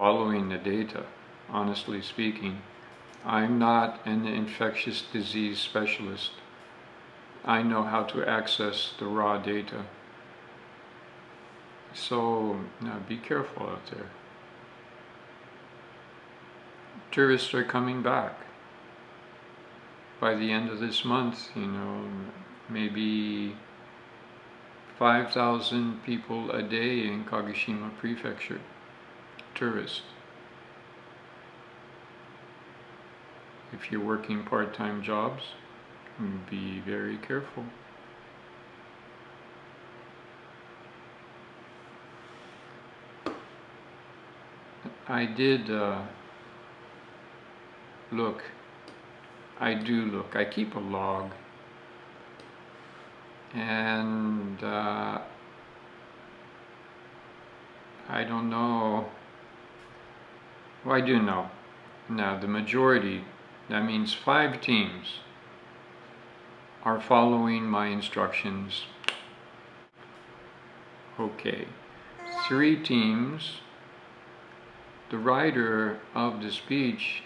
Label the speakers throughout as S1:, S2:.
S1: following the data, honestly speaking. I'm not an infectious disease specialist. I know how to access the raw data. So now be careful out there. Tourists are coming back. By the end of this month, maybe 5,000 people a day in Kagoshima Prefecture, tourists. If you're working part-time jobs, be very careful. I did look. I do look. I keep a log. And I don't know. Well, I do know. Now, the majority, that means 5 teams, are following my instructions. Okay. 3 teams, the writer of the speech,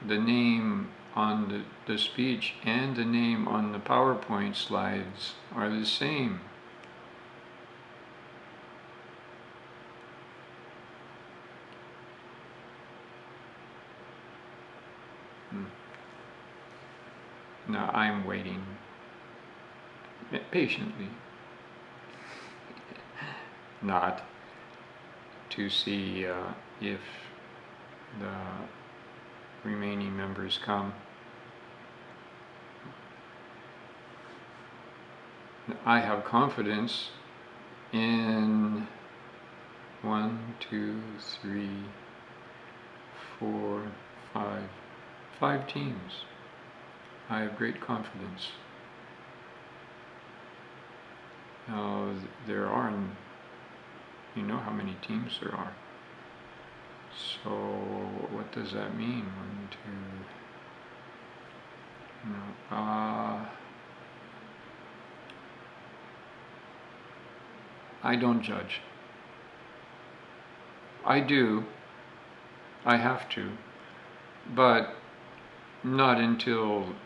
S1: the name on the speech and the name on the PowerPoint slides are the same. Now I'm waiting patiently, not to see if the remaining members come. I have confidence in 1, 2, 3, 4, 5 teams. I have great confidence. Now, there are, you know how many teams there are. So, what does that mean? 1, 2, I don't judge. I do. I have to. But not until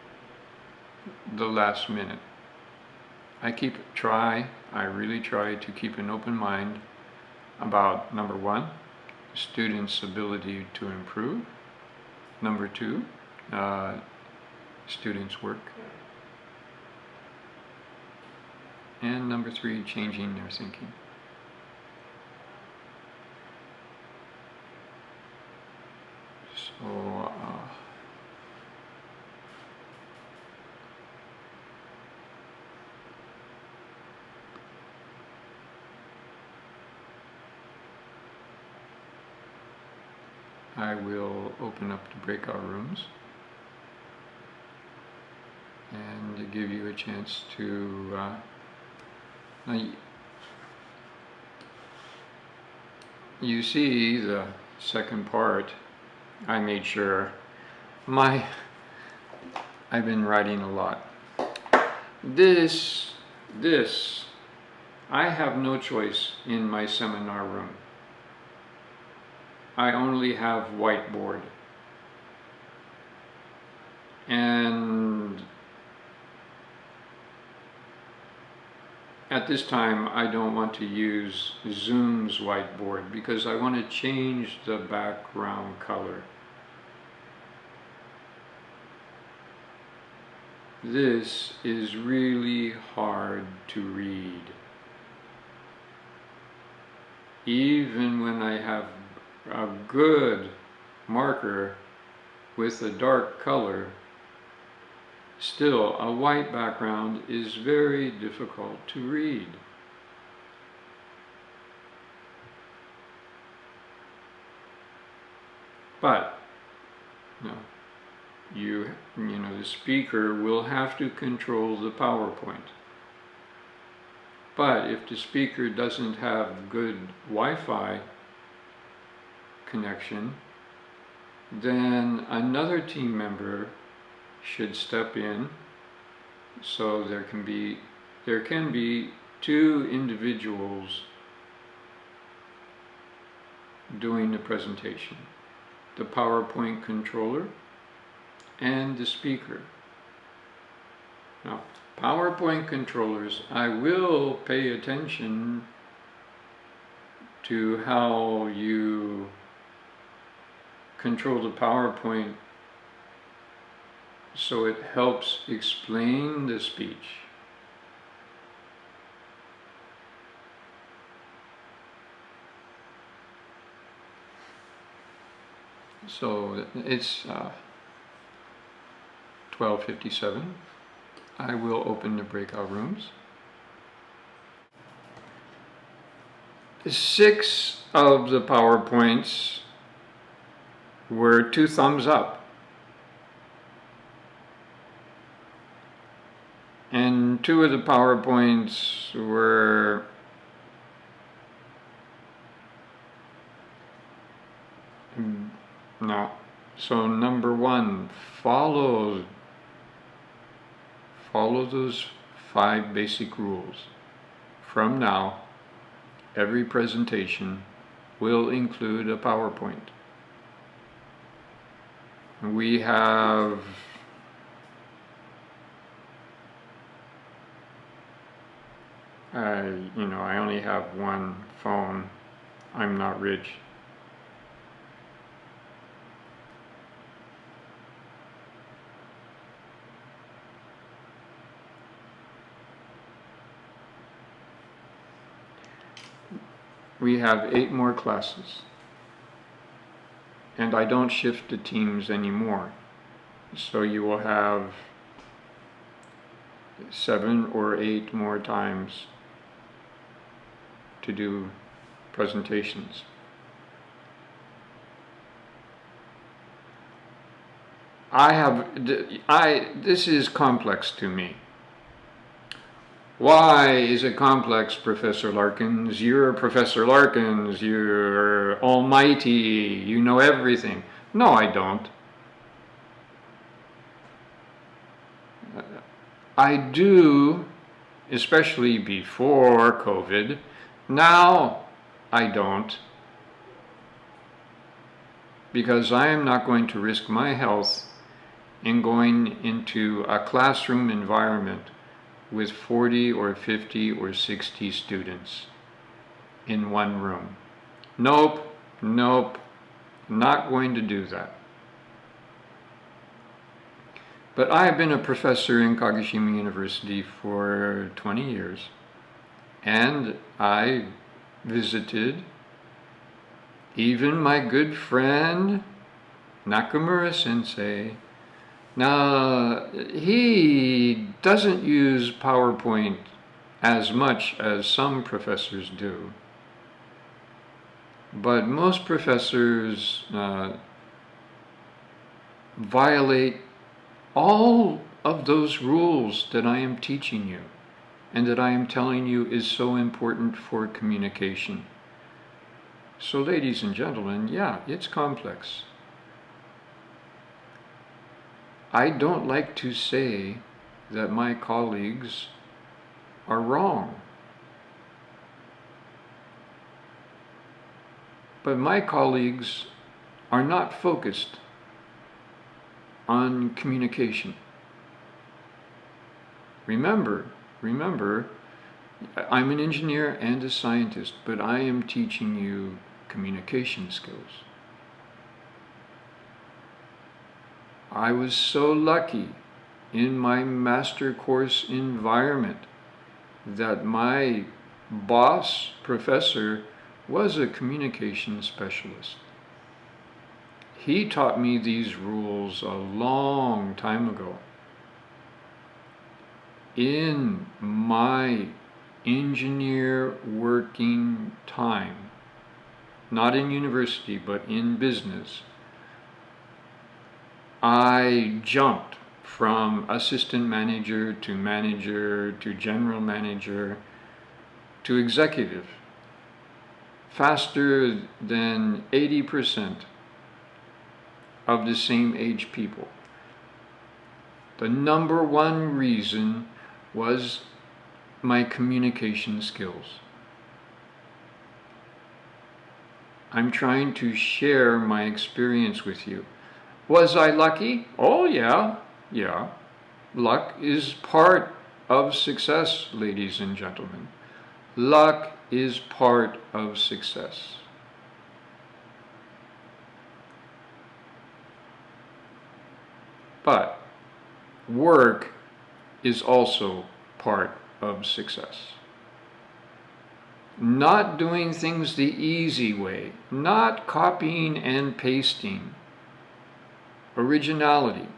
S1: the last minute. I really try to keep an open mind about, number 1, students' ability to improve. Number 2, students' work. And number 3, changing their thinking. So, I will open up the breakout rooms and give you a chance to you see the second part. I made sure I've been writing a lot. This I have no choice in my seminar room. I only have whiteboard. And at this time, I don't want to use Zoom's whiteboard because I want to change the background color. This is really hard to read. Even when I have a good marker with a dark color, still a white background is very difficult to read. But the speaker will have to control the PowerPoint. But if the speaker doesn't have good Wi-Fi connection, then another team member should step in, so there can be 2 individuals doing the presentation: the PowerPoint controller and the speaker. Now, PowerPoint controllers, I will pay attention to how you control the PowerPoint so it helps explain the speech. So it's 12:57. I will open the breakout rooms. 6 of the PowerPoints were 2 thumbs up. And 2 of the PowerPoints were no. So number 1, follow those 5 basic rules. From now, every presentation will include a PowerPoint. We have I only have one phone. I'm not rich. We have 8 more classes, and I don't shift the teams anymore. So you will have 7 or 8 more times to do presentations. This is complex to me. Why is it complex, Professor Larkins? You're Professor Larkins, you're almighty, you know everything. No, I don't. I do, especially before COVID. Now, I don't. Because I am not going to risk my health in going into a classroom environment with 40 or 50 or 60 students in one room. Nope, not going to do that. But I have been a professor in Kagoshima University for 20 years, and I visited even my good friend Nakamura Sensei. Now, he doesn't use PowerPoint as much as some professors do, but most professors violate all of those rules that I am teaching you and that I am telling you is so important for communication. So, ladies and gentlemen, yeah, it's complex. I don't like to say that my colleagues are wrong. But my colleagues are not focused on communication. Remember, I'm an engineer and a scientist, but I am teaching you communication skills. I was so lucky in my master course environment that my boss professor was a communication specialist. He taught me these rules a long time ago. In my engineer working time, not in university, but in business, I jumped from assistant manager to general manager to executive faster than 80% of the same age people. The number one reason was my communication skills. I'm trying to share my experience with you. Was I lucky? Oh, yeah, yeah. Luck is part of success, ladies and gentlemen. Luck is part of success. But work is also part of success. Not doing things the easy way, not copying and pasting, originality,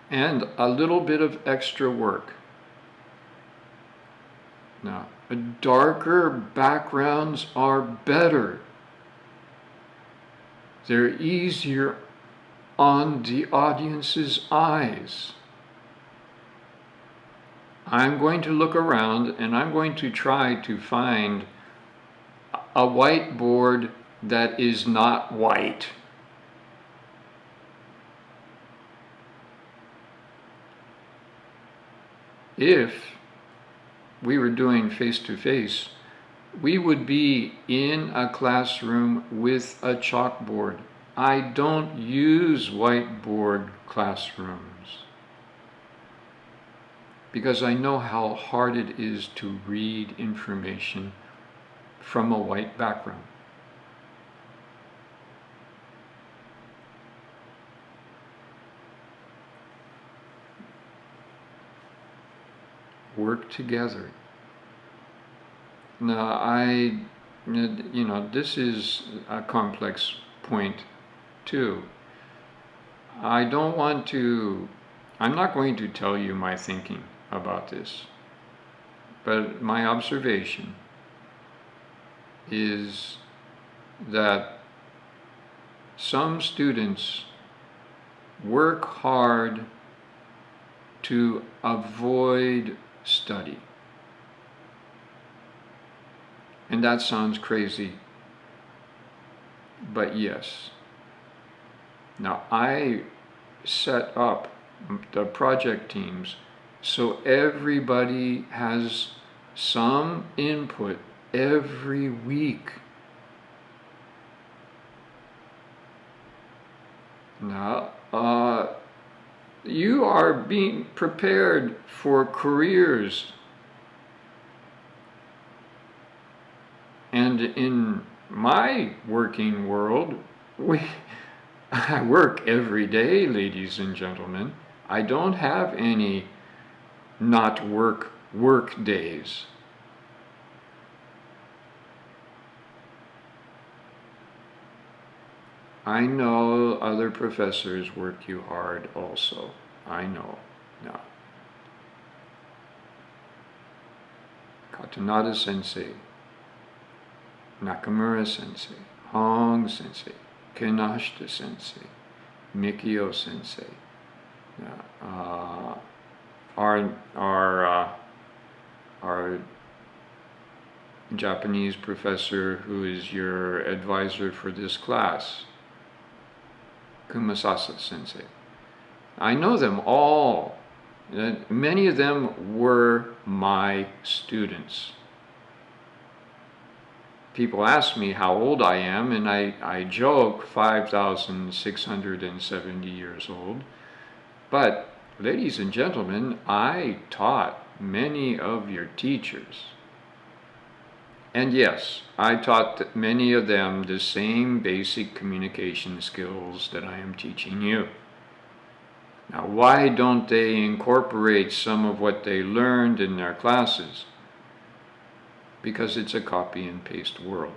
S1: and a little bit of extra work. Now, darker backgrounds are better. They're easier on the audience's eyes. I'm going to look around and I'm going to try to find a whiteboard that is not white. If we were doing face-to-face, we would be in a classroom with a chalkboard. I don't use whiteboard classrooms because I know how hard it is to read information from a white background. Work together. Now, this is a complex point too. I'm not going to tell you my thinking about this, but my observation is that some students work hard to avoid study. And that sounds crazy, but yes. Now, I set up the project teams so everybody has some input every week. Now, you are being prepared for careers. And in my working world, I work every day, ladies and gentlemen. I don't have any not work days. I know other professors work you hard also. I know. No. Katanada Sensei, Nakamura Sensei, Hong Sensei, Kinoshita Sensei, Mikio Sensei, our Japanese professor who is your advisor for this class, Kumasasa Sensei. I know them all. Many of them were my students. People ask me how old I am, and I joke 5,670 years old. But, ladies and gentlemen, I taught many of your teachers. And yes, I taught many of them the same basic communication skills that I am teaching you. Now, why don't they incorporate some of what they learned in their classes? Because it's a copy and paste world.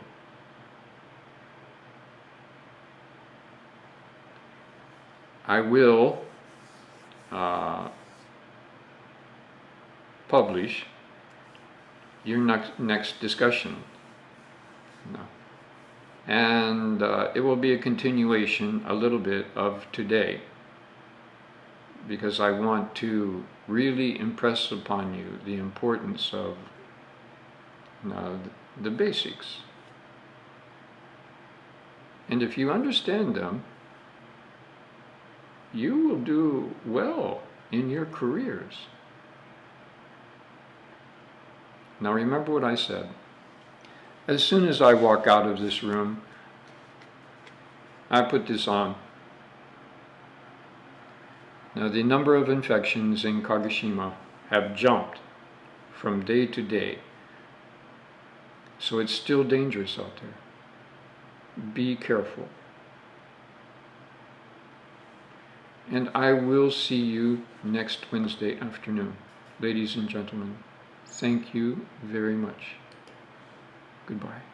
S1: I will publish your next discussion. No. And it will be a continuation a little bit of today, because I want to really impress upon you the importance of the basics. And if you understand them, you will do well in your careers. Now remember what I said. As soon as I walk out of this room, I put this on. Now, the number of infections in Kagoshima have jumped from day to day. So it's still dangerous out there. Be careful. And I will see you next Wednesday afternoon. Ladies and gentlemen, thank you very much. Goodbye.